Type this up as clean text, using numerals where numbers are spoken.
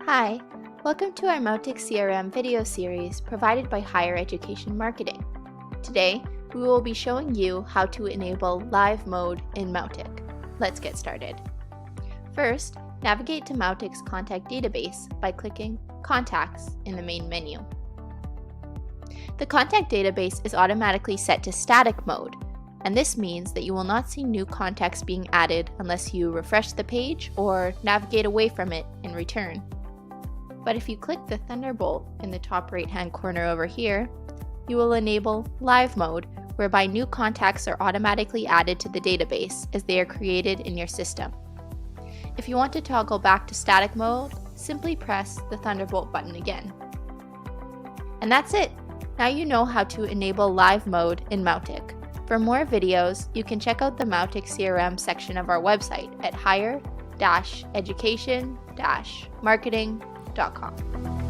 Hi, welcome to our Mautic CRM video series provided by Higher Education Marketing. Today, we will be showing you how to enable live mode in Mautic. Let's get started. First, navigate to Mautic's contact database by clicking Contacts in the main menu. The contact database is automatically set to static mode, and this means that you will not see new contacts being added unless you refresh the page or navigate away from it in return. But if you click the Thunderbolt in the top right-hand corner over here, you will enable live mode, whereby new contacts are automatically added to the database as they are created in your system. If you want to toggle back to static mode, simply press the Thunderbolt button again. And that's it! Now you know how to enable live mode in Mautic. For more videos, you can check out the Mautic CRM section of our website at higher-education-marketing.com.